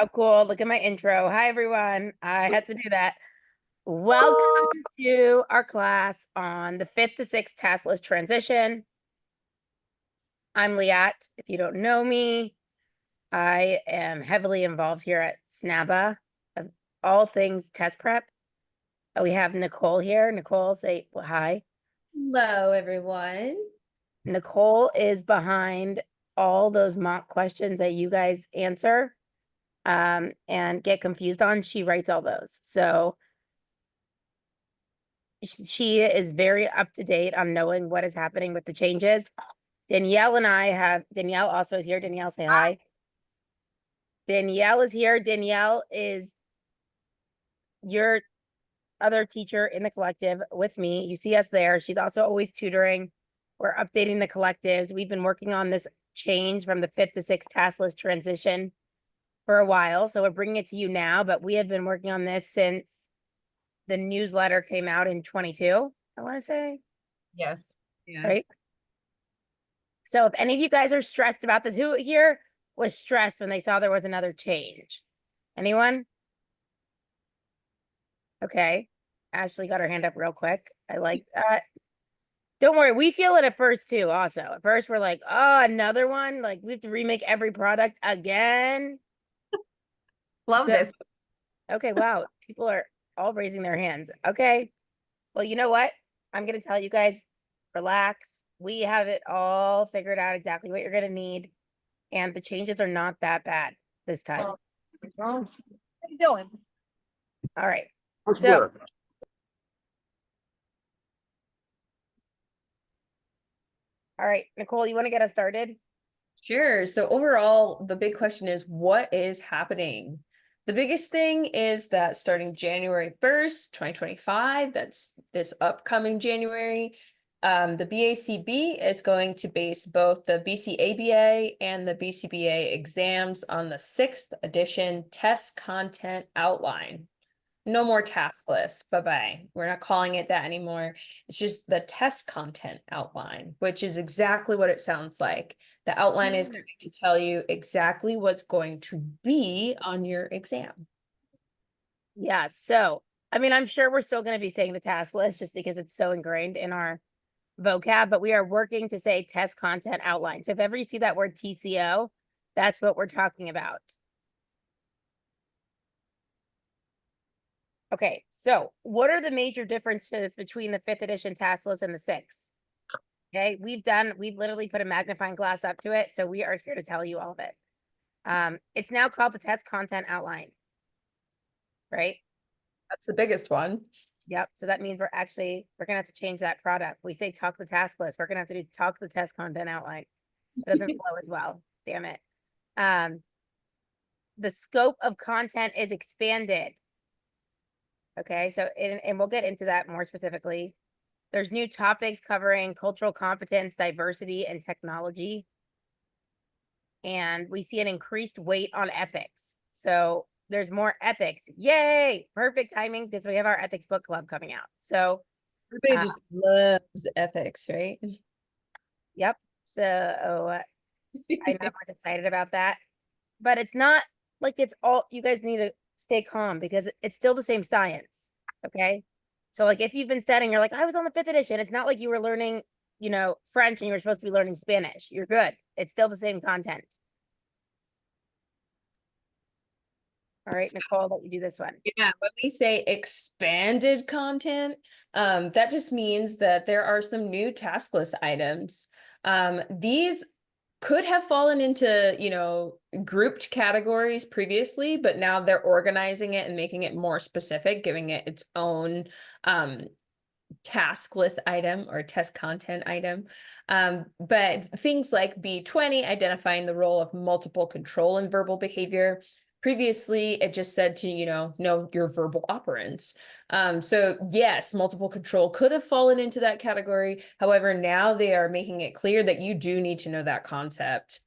Oh, cool. Look at my intro. Hi, everyone. I had to do that. Welcome to our class on the 5th to 6th task list transition. I'm Liat. If you don't know me, I am heavily involved here at STUDYNOTESABA of all things test prep. We have Nicole here. Nicole, say hi. Hello, everyone. Nicole is behind all those mock questions that you guys answer and get confused on. She writes all those. So she is very up to date on knowing what is happening with the changes. Danielle and I have, Danielle also is here. Danielle, say hi. Danielle is here. Danielle is your other teacher in the collective with me. You see us there. She's also always tutoring. We're updating the collectives. We've been working on this change from the 5th to 6th task list transition for a while. So we're bringing it to you now, but we have been working on this since the newsletter came out in 22, I want to say. Yes. Yeah. Right. So if any of you guys are stressed about this, who here was stressed when they saw there was another change? Anyone? Okay. Ashley got her hand up real quick. I like that. Don't worry, we feel it at first too, also. At first, we're like, oh, another one? Like, we have to remake every product again. Love this. Okay, wow. People are all raising their hands. Okay. Well, you know what? I'm going to tell you guys, relax. We have it all figured out exactly what you're going to need. And the changes are not that bad this time. How you doing? All right. So, all right, Nicole, you want to get us started? Sure. So overall, the big question is, what is happening? The biggest thing is that starting January 1st, 2025, that's this upcoming January, the BACB is going to base both the BCABA and the BCBA exams on the 6th edition test content outline. No more task list. Bye-bye. We're not calling it that anymore. It's just the test content outline, which is exactly what it sounds like. The outline is going to tell you exactly what's going to be on your exam. Yeah. So, I mean, I'm sure we're still going to be saying the task list just because it's so ingrained in our vocab, but we are working to say test content outline. So if ever you see that word TCO, that's what we're talking about. Okay, so what are the major differences between the 5th edition task list and the 6th? Okay, we've literally put a magnifying glass up to it, so we are here to tell you all of it. It's now called the test content outline, right? That's the biggest one. Yep, so that means we're gonna have to change that product. We say talk the task list, we're gonna have to do talk the test content outline. It doesn't flow as well, damn it. The scope of content is expanded. Okay, so and we'll get into that more specifically. There's new topics covering cultural competence, diversity, and technology. And we see an increased weight on ethics. So there's more ethics. Yay! Perfect timing because we have our ethics book club coming out. So everybody just loves ethics, right? Yep. So I'm not much excited about that. But it's not like it's all, you guys need to stay calm because it's still the same science. Okay. So like if you've been studying, you're like, I was on the 5th edition. It's not like you were learning, French and you were supposed to be learning Spanish. You're good. It's still the same content. All right, Nicole, let you do this one. Yeah, when we say expanded content, that just means that there are some new task list items. These could have fallen into, grouped categories previously, but now they're organizing it and making it more specific, giving it its own task list item or test content item. But things like B20, identifying the role of multiple control in verbal behavior. Previously, it just said to, know your verbal operands. So yes, multiple control could have fallen into that category. However, now they are making it clear that you do need to know that concept.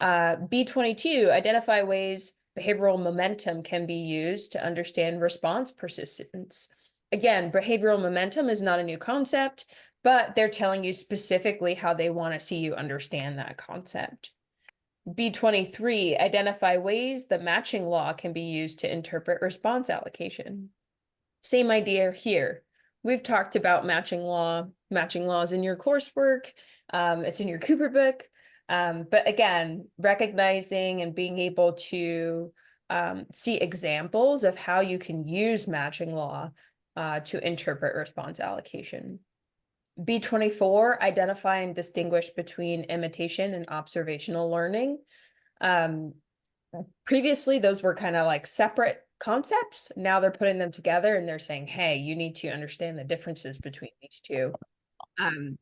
B22, identify ways behavioral momentum can be used to understand response persistence. Again, behavioral momentum is not a new concept, but they're telling you specifically how they want to see you understand that concept. B23, identify ways the matching law can be used to interpret response allocation. Same idea here. We've talked about matching laws in your coursework. It's in your Cooper book. But again, recognizing and being able to see examples of how you can use matching law to interpret response allocation. B24, identify and distinguish between imitation and observational learning. Previously, those were kind of like separate concepts. Now they're putting them together and they're saying, hey, you need to understand the differences between these two.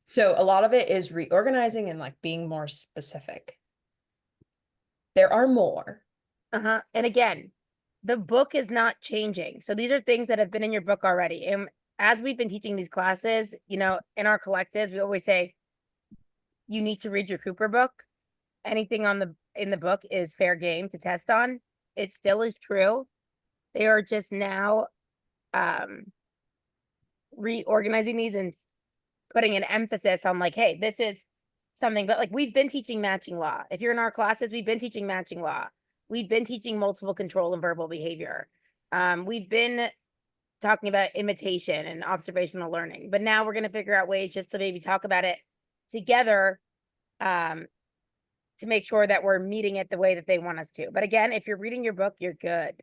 So a lot of it is reorganizing and like being more specific. There are more. And again, the book is not changing. So these are things that have been in your book already. And as we've been teaching these classes, you know, in our collectives, we always say, you need to read your Cooper book. Anything in the book is fair game to test on. It still is true. They are just now reorganizing these and putting an emphasis on like, hey, this is something, but like we've been teaching matching law. If you're in our classes, we've been teaching matching law. We've been teaching multiple control and verbal behavior. We've been talking about imitation and observational learning, but now we're going to figure out ways just to maybe talk about it together to make sure that we're meeting it the way that they want us to. But again, if you're reading your book, you're good.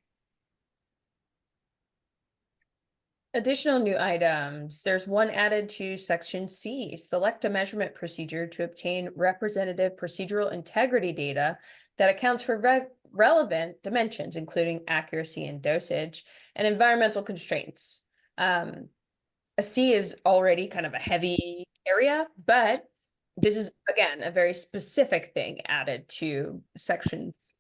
Additional new items. There's one added to section C. Select a measurement procedure to obtain representative procedural integrity data that accounts for relevant dimensions, including accuracy and dosage, and environmental constraints. A C is already kind of a heavy area, but this is, again, a very specific thing added to section C.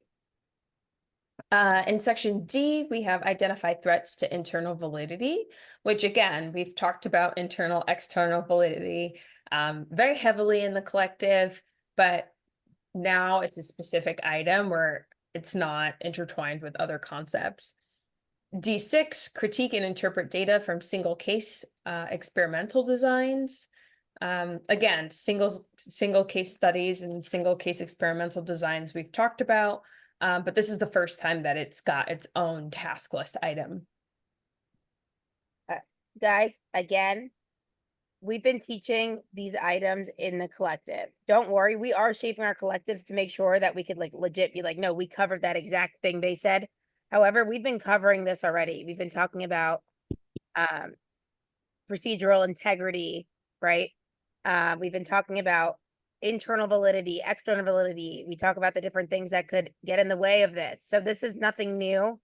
In section D, we have identify threats to internal validity, which again, we've talked about internal, external validity very heavily in the collective, but now it's a specific item where it's not intertwined with other concepts. D6, critique and interpret data from single case experimental designs. Again, single case studies and single case experimental designs we've talked about. But this is the first time that it's got its own task list item. Guys, again, we've been teaching these items in the collective. Don't worry, we are shaping our collectives to make sure that we could like legit be like, no, we covered that exact thing they said. However, we've been covering this already. We've been talking about procedural integrity, right? We've been talking about internal validity, external validity. We talk about the different things that could get in the way of this. So this is nothing new.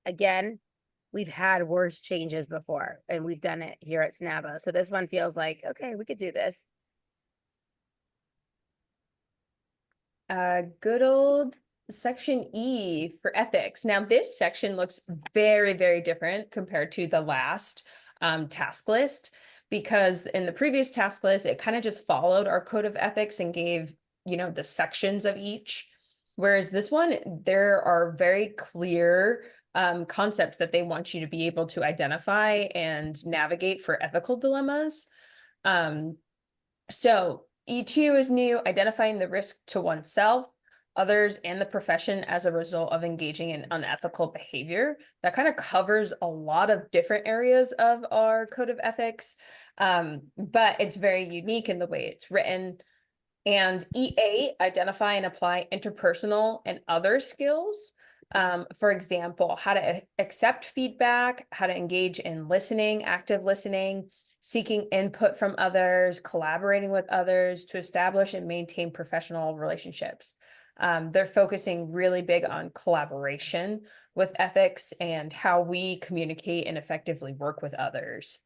Again, we've had worse changes before and we've done it here at STUDYNOTESABA. So this one feels like, okay, we could do this. Good old section E for ethics. Now this section looks very, very different compared to the last task list, because in the previous task list, it kind of just followed our code of ethics and gave, you know, the sections of each. Whereas this one, there are very clear concepts that they want you to be able to identify and navigate for ethical dilemmas. So E2 is new, identifying the risk to oneself, others, and the profession as a result of engaging in unethical behavior. That kind of covers a lot of different areas of our code of ethics, but it's very unique in the way it's written. And E8, identify and apply interpersonal and other skills. For example, how to accept feedback, how to engage in listening, active listening, seeking input from others, collaborating with others to establish and maintain professional relationships. They're focusing really big on collaboration with ethics and how we communicate and effectively work with others.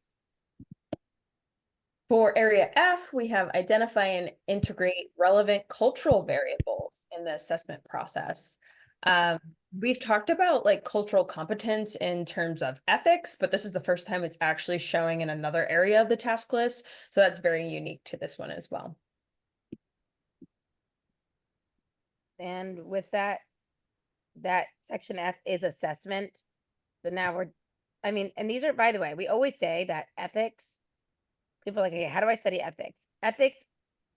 For area F, we have identify and integrate relevant cultural variables in the assessment process. We've talked about like cultural competence in terms of ethics, but this is the first time it's actually showing in another area of the task list. So that's very unique to this one as well. And with that section F is assessment. So now I mean, and these are, by the way, we always say that ethics, people are like, okay, how do I study ethics? Ethics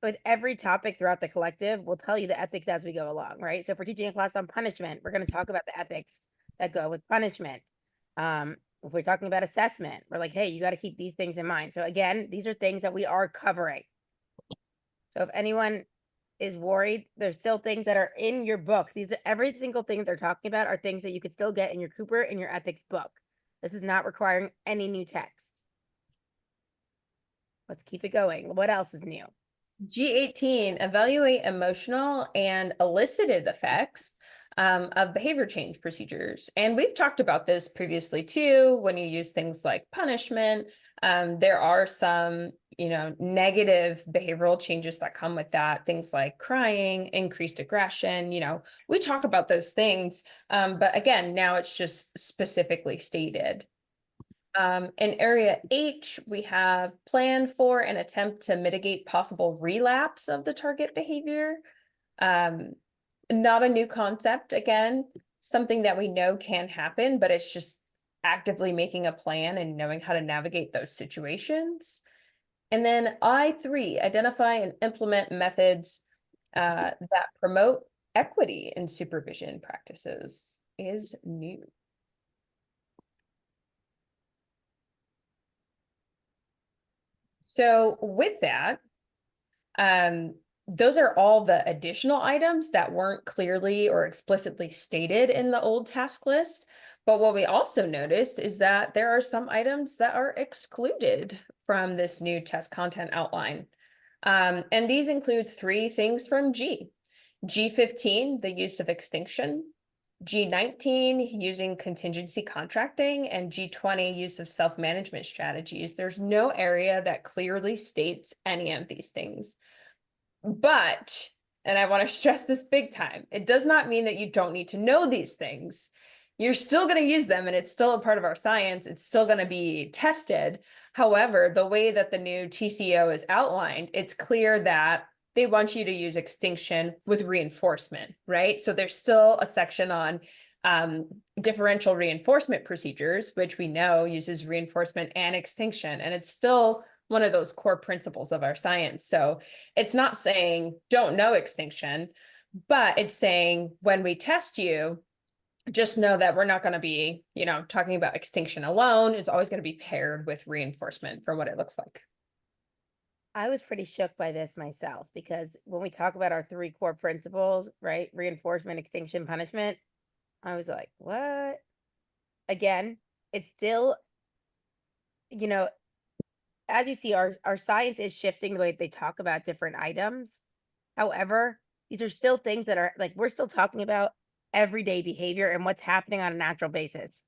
with every topic throughout the collective, we'll tell you the ethics as we go along, right? So if we're teaching a class on punishment, we're going to talk about the ethics that go with punishment. If we're talking about assessment, we're like, hey, you got to keep these things in mind. So again, these are things that we are covering. So if anyone is worried, there's still things that are in your books. These are every single thing that they're talking about are things that you could still get in your Cooper and your ethics book. This is not requiring any new text. Let's keep it going. What else is new? G18, evaluate emotional and elicited effects of behavior change procedures. And we've talked about this previously too, when you use things like punishment. There are some, negative behavioral changes that come with that, things like crying, increased aggression, we talk about those things. But again, now it's just specifically stated. In area H, we have plan for and attempt to mitigate possible relapse of the target behavior. Not a new concept, again, something that we know can happen, but it's just actively making a plan and knowing how to navigate those situations. And then I3, identify and implement methods that promote equity in supervision practices is new. So with that, those are all the additional items that weren't clearly or explicitly stated in the old task list. But what we also noticed is that there are some items that are excluded from this new test content outline. And these include 3 things from G. G15, the use of extinction. G19, using contingency contracting, and G20, use of self-management strategies. There's no area that clearly states any of these things. But, and I want to stress this big time, it does not mean that you don't need to know these things. You're still going to use them, and it's still a part of our science. It's still going to be tested. However, the way that the new TCO is outlined, it's clear that they want you to use extinction with reinforcement, right? So there's still a section on differential reinforcement procedures, which we know uses reinforcement and extinction, and it's still one of those core principles of our science. So it's not saying don't know extinction, but it's saying when we test you, just know that we're not going to be, talking about extinction alone. It's always going to be paired with reinforcement for what it looks like. I was pretty shook by this myself because when we talk about our 3 core principles, right? Reinforcement, extinction, punishment. I was like, what? Again, it's still, as you see, our science is shifting the way they talk about different items. However, these are still things that are like, we're still talking about everyday behavior and what's happening on a natural basis,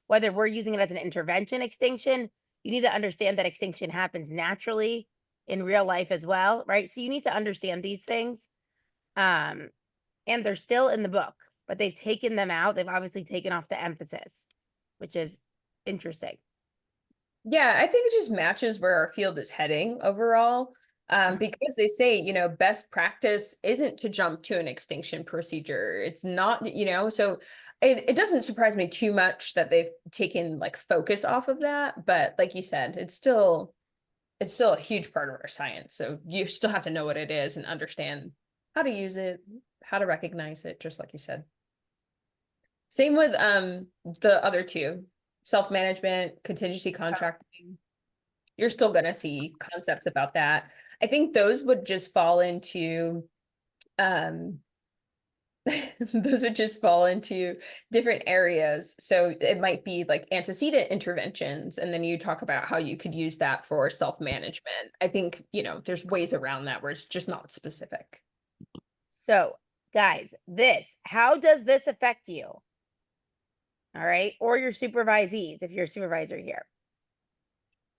whether we're using it as an intervention extinction, you need to understand that extinction happens naturally in real life as well, right? So you need to understand these things. And they're still in the book, but they've taken them out. They've obviously taken off the emphasis, which is interesting. Yeah, I think it just matches where our field is heading overall. Because they say, best practice isn't to jump to an extinction procedure. It's not, so it doesn't surprise me too much that they've taken like focus off of that. But like you said, it's still a huge part of our science. So you still have to know what it is and understand how to use it, how to recognize it, just like you said. Same with the other 2, self-management, contingency contracting. You're still going to see concepts about that. I think those would just fall into those would just fall into different areas. So it might be like antecedent interventions, and then you talk about how you could use that for self-management. I think, there's ways around that where it's just not specific. So, guys, how does this affect you? All right, or your supervisees if you're a supervisor here.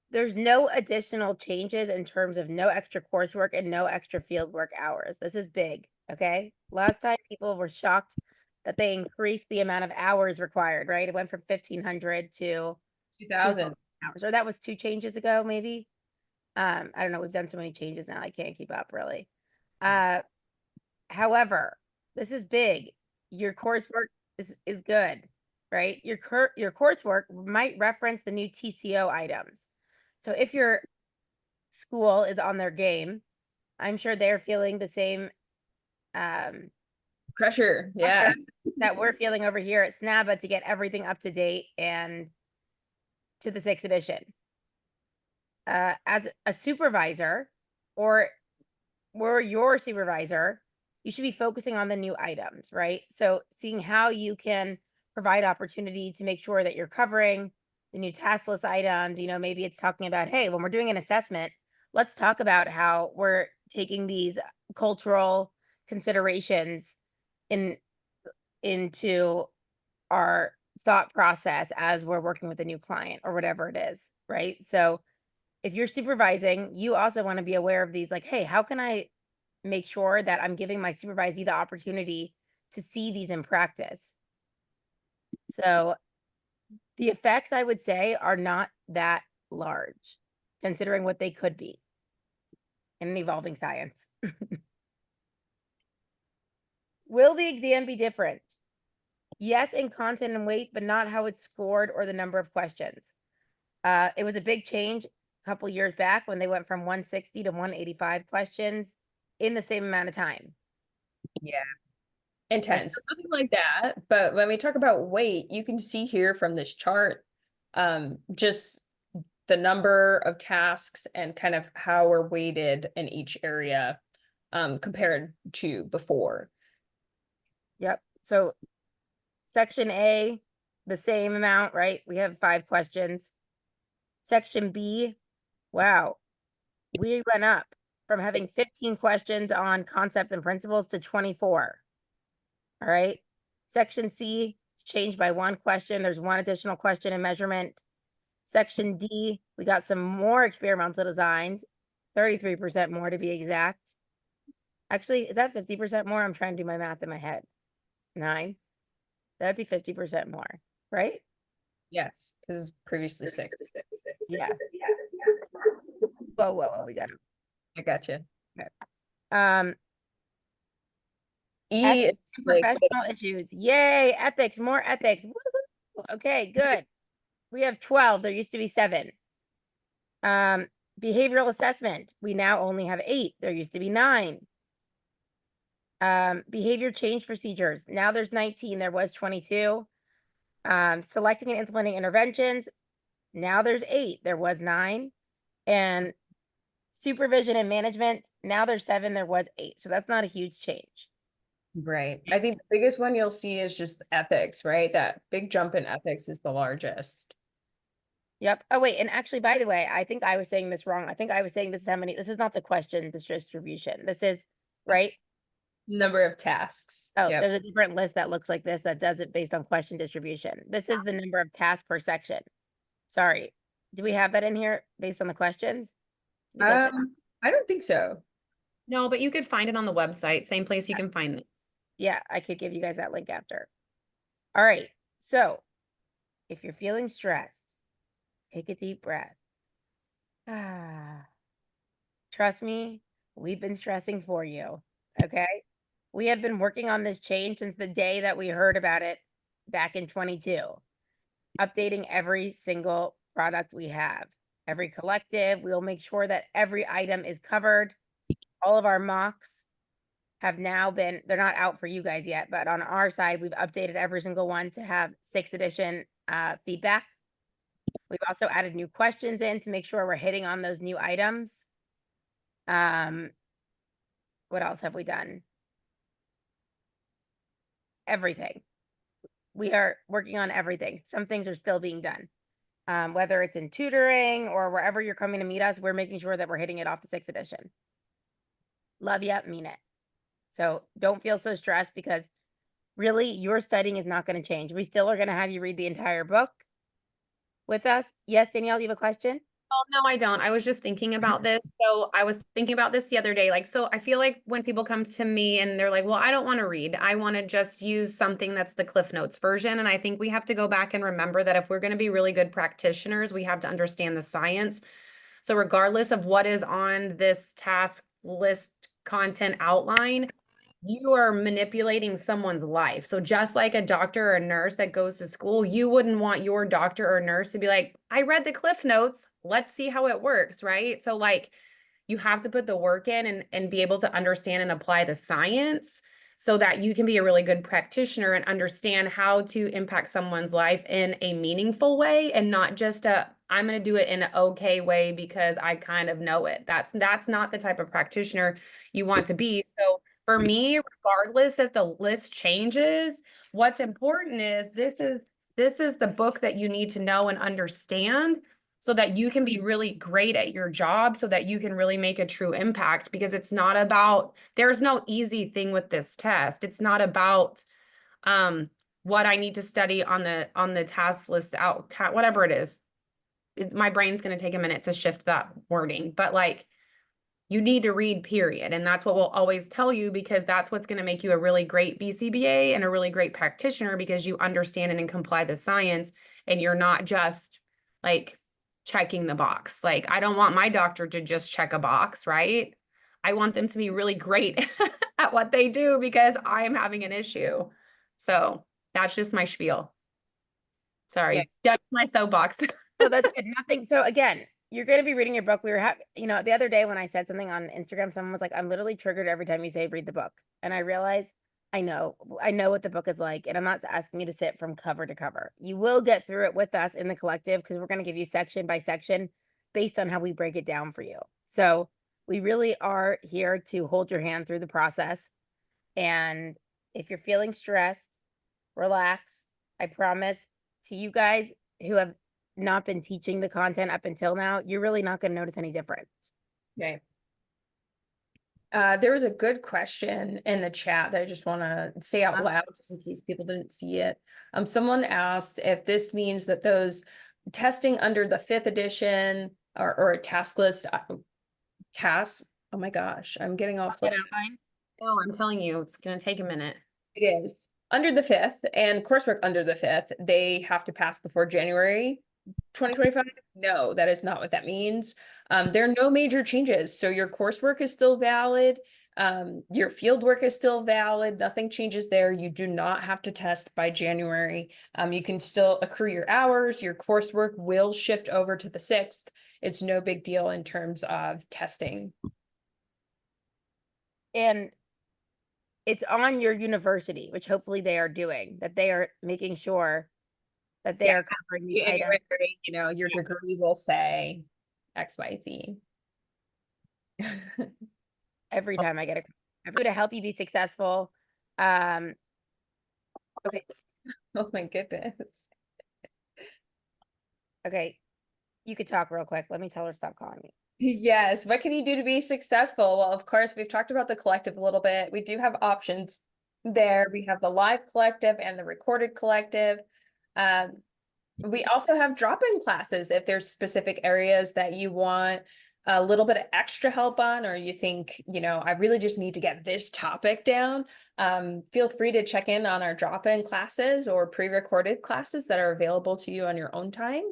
There's no additional changes in terms of no extra coursework and no extra field work hours. This is big, okay? Last time people were shocked that they increased the amount of hours required, right? It went from 1,500 to 2,000 hours, or that was 2 changes ago, maybe. I don't know. We've done so many changes now. I can't keep up really. However, this is big. Your coursework is good, right? Your coursework might reference the new TCO items. So if your school is on their game I'm sure they're feeling the same Pressure. Yeah. pressure that we're feeling over here at SNABA to get everything up to date and to the 6th edition. As a supervisor or your supervisor, you should be focusing on the new items, right? So seeing how you can provide opportunity to make sure that you're covering the new task list items. You know, maybe it's talking about, hey, when we're doing an assessment, let's talk about how we're taking these cultural considerations into our thought process as we're working with a new client or whatever it is, right? So if you're supervising, you also want to be aware of these, like, hey, how can I make sure that I'm giving my supervisee the opportunity to see these in practice? So the effects, I would say, are not that large, considering what they could be in an evolving science. Will the exam be different? Yes, in content and weight, but not how it's scored or the number of questions. It was a big change a couple years back when they went from 160 to 185 questions in the same amount of time. Yeah. Intense. Nothing like that. But when we talk about weight, you can see here from this chart, just the number of tasks and kind of how we're weighted in each area, compared to before. Yep. So section A, the same amount, right? We have 5 questions. Section B, wow, we went up from having 15 questions on concepts and principles to 24. All right. Section C changed by 1 question. There's 1 additional question in measurement. Section D, we got some more experimental designs, 33% more to be exact. Actually, is that 50% more? I'm trying to do my math in my head. 9. That'd be 50% more, right? Yes, because previously 6. Yeah. Whoa, we got it. I gotcha. Um, E is ethics and like professional issues. Yay, ethics, more ethics. Woo-hoo. Okay, good. We have 12. There used to be 7. Behavioral assessment. We now only have 8. There used to be 9. Behavior change procedures. Now there's 19. There was 22. Selecting and implementing interventions. Now there's 8. There was 9. And supervision and management. Now there's 7. There was 8. So that's not a huge change. right. I think the biggest one you'll see is just ethics, right? That big jump in ethics is the largest. Yep. Oh, wait. And actually, by the way, I think I was saying this wrong. I think I was saying this is how many, this is not the question distribution. This is, right? Number of tasks. Oh, Yep. there's a different list that looks like this that does it based on question distribution. This is the number of tasks per section. Sorry. Do we have that in here based on the questions? I don't think so. No, but you could find it on the website, same place you can find this. Yeah, I could give you guys that link after. All right. So if you're feeling stressed, take a deep breath. Trust me, we've been stressing for you. Okay. We have been working on this change since the day that we heard about it back in 22. Updating every single product we have, every collective. We'll make sure that every item is covered. All of our mocks have now been, they're not out for you guys yet, but on our side, we've updated every single one to have 6th edition feedback. We've also added new questions in to make sure we're hitting on those new items. What else have we done? Everything. We are working on everything. Some things are still being done. Whether it's in tutoring or wherever you're coming to meet us, we're making sure that we're hitting it off the 6th edition. Love ya, mean it. So don't feel so stressed because really your studying is not going to change. We still are going to have you read the entire book with us. Yes, Danielle, you have a question? Oh, no, I don't. I was just thinking about this. So I was thinking about this the other day. Like, so I feel like when people come to me and they're like, well, I don't want to read. I want to just use something that's the Cliff Notes version. And I think we have to go back and remember that if we're going to be really good practitioners, we have to understand the science. So regardless of what is on this task list content outline, you are manipulating someone's life. So just like a doctor or a nurse that goes to school, you wouldn't want your doctor or nurse to be like, I read the Cliff Notes. Let's see how it works, right? So like, you have to put the work in and be able to understand and apply the science so that you can be a really good practitioner and understand how to impact someone's life in a meaningful way and not just I'm going to do it in an okay way because I kind of know it. That's not the type of practitioner you want to be. So for me, regardless if the list changes, what's important is this is the book that you need to know and understand so that you can be really great at your job, so that you can really make a true impact, because it's not about, there's no easy thing with this test. It's not about what I need to study on the task list out, whatever it is. My brain's going to take a minute to shift that wording, but like, you need to read, period. And that's what we'll always tell you, because that's what's going to make you a really great BCBA and a really great practitioner, because you understand and comply the science, and you're not just like checking the box. Like, I don't want my doctor to just check a box, right? I want them to be really great at what they do because I am having an issue. So that's just my spiel. Sorry, that's my soapbox. So that's good. Nothing. So again, you're going to be reading your book. We were the other day when I said something on Instagram, someone was like, I'm literally triggered every time you say read the book. And I realized I know what the book is like, and I'm not asking you to sit from cover to cover. You will get through it with us in the collective, because we're going to give you section by section based on how we break it down for you. So we really are here to hold your hand through the process. And if you're feeling stressed, relax. I promise to you guys who have not been teaching the content up until now, you're really not going to notice any difference. Okay. There was a good question in the chat that I just want to say out loud, just in case people didn't see it. Someone asked if this means that those testing under the 5th edition or a task list tasks. Oh my gosh, I'm getting off. No, I'm telling you, it's going to take a minute. It is under the 5th, and coursework under the 5th, they have to pass before January 2025. No, that is not what that means. There are no major changes. So your coursework is still valid. Your field work is still valid. Nothing changes there. You do not have to test by January. You can still accrue your hours. Your coursework will shift over to the 6th. It's no big deal in terms of testing. And it's on your university, which hopefully they are doing, that they are making sure that they are covering the item. Your degree will say X, Y, Z. Every time I get to help you be successful. Okay. Oh my goodness. Okay. You could talk real quick. Let me tell her stop calling me. Yes. What can you do to be successful? Well, of course, we've talked about the collective a little bit. We do have options there. We have the live collective and the recorded collective. We also have drop-in classes if there's specific areas that you want a little bit of extra help on, or you think, I really just need to get this topic down. Feel free to check in on our drop-in classes or pre-recorded classes that are available to you on your own time.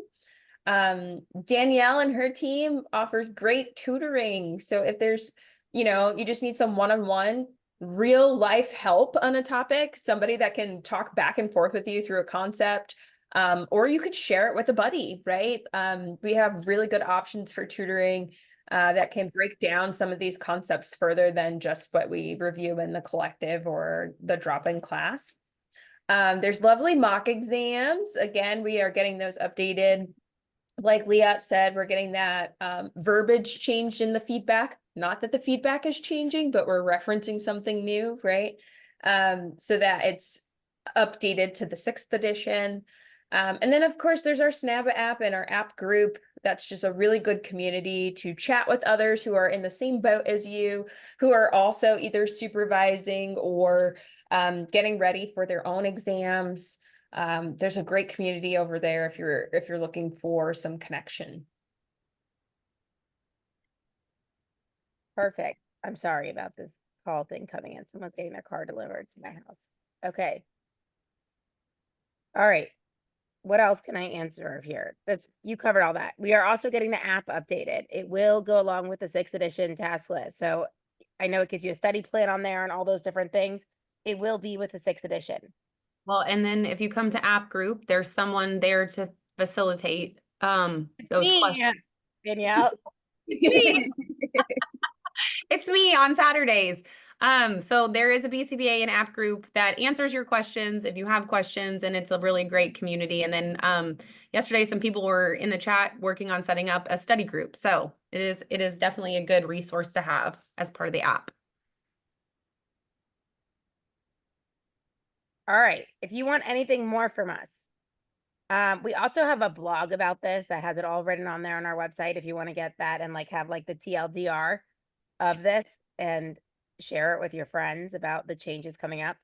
Danielle and her team offers great tutoring. So if there's, you just need some one-on-one real life help on a topic, somebody that can talk back and forth with you through a concept, or you could share it with a buddy, right? We have really good options for tutoring that can break down some of these concepts further than just what we review in the collective or the drop-in class. There's lovely mock exams. Again, we are getting those updated. Like Liat said, we're getting that verbiage changed in the feedback. Not that the feedback is changing, but we're referencing something new, right? So that it's updated to the 6th edition. And then, of course, there's our STUDYNOTESABA app and our app group. That's just a really good community to chat with others who are in the same boat as you, who are also either supervising or getting ready for their own exams. There's a great community over there if you're looking for some connection. Perfect. I'm sorry about this call thing coming in. Someone's getting their car delivered to my house. Okay. All right. What else can I answer here? You covered all that. We are also getting the app updated. It will go along with the 6th edition task list. So I know it gives you a study plan on there and all those different things. It will be with the 6th edition. Well, and then if you come to app group, there's someone there to facilitate those questions. Danielle. It's me on Saturdays. So there is a BCBA and app group that answers your questions if you have questions, and it's a really great community. And then yesterday, some people were in the chat working on setting up a study group. So it is definitely a good resource to have as part of the app. All right. If you want anything more from us, we also have a blog about this that has it all written on there on our website. If you want to get that and like have like the TLDR of this and share it with your friends about the changes coming up.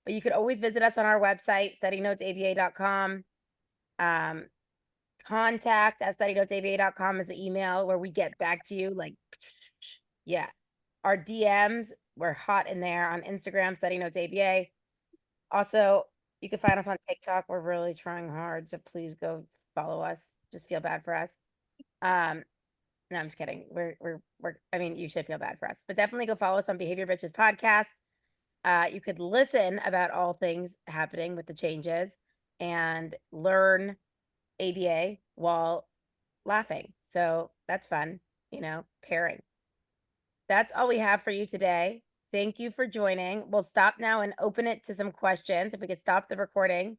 But you could always visit us on our website, studynotesaba.com. Contact at studynotesaba.com is the email where we get back to you. Like, yeah, our DMs, we're hot in there on Instagram, studynotesaba. Also, you can find us on TikTok. We're really trying hard, so please go follow us. Just feel bad for us. No, I'm just kidding. I mean, you should feel bad for us, but definitely go follow us on Behavior Bitches podcast. You could listen about all things happening with the changes and learn ABA while laughing. So that's fun, you know, pairing. That's all we have for you today. Thank you for joining. We'll stop now and open it to some questions. If we could stop the recording.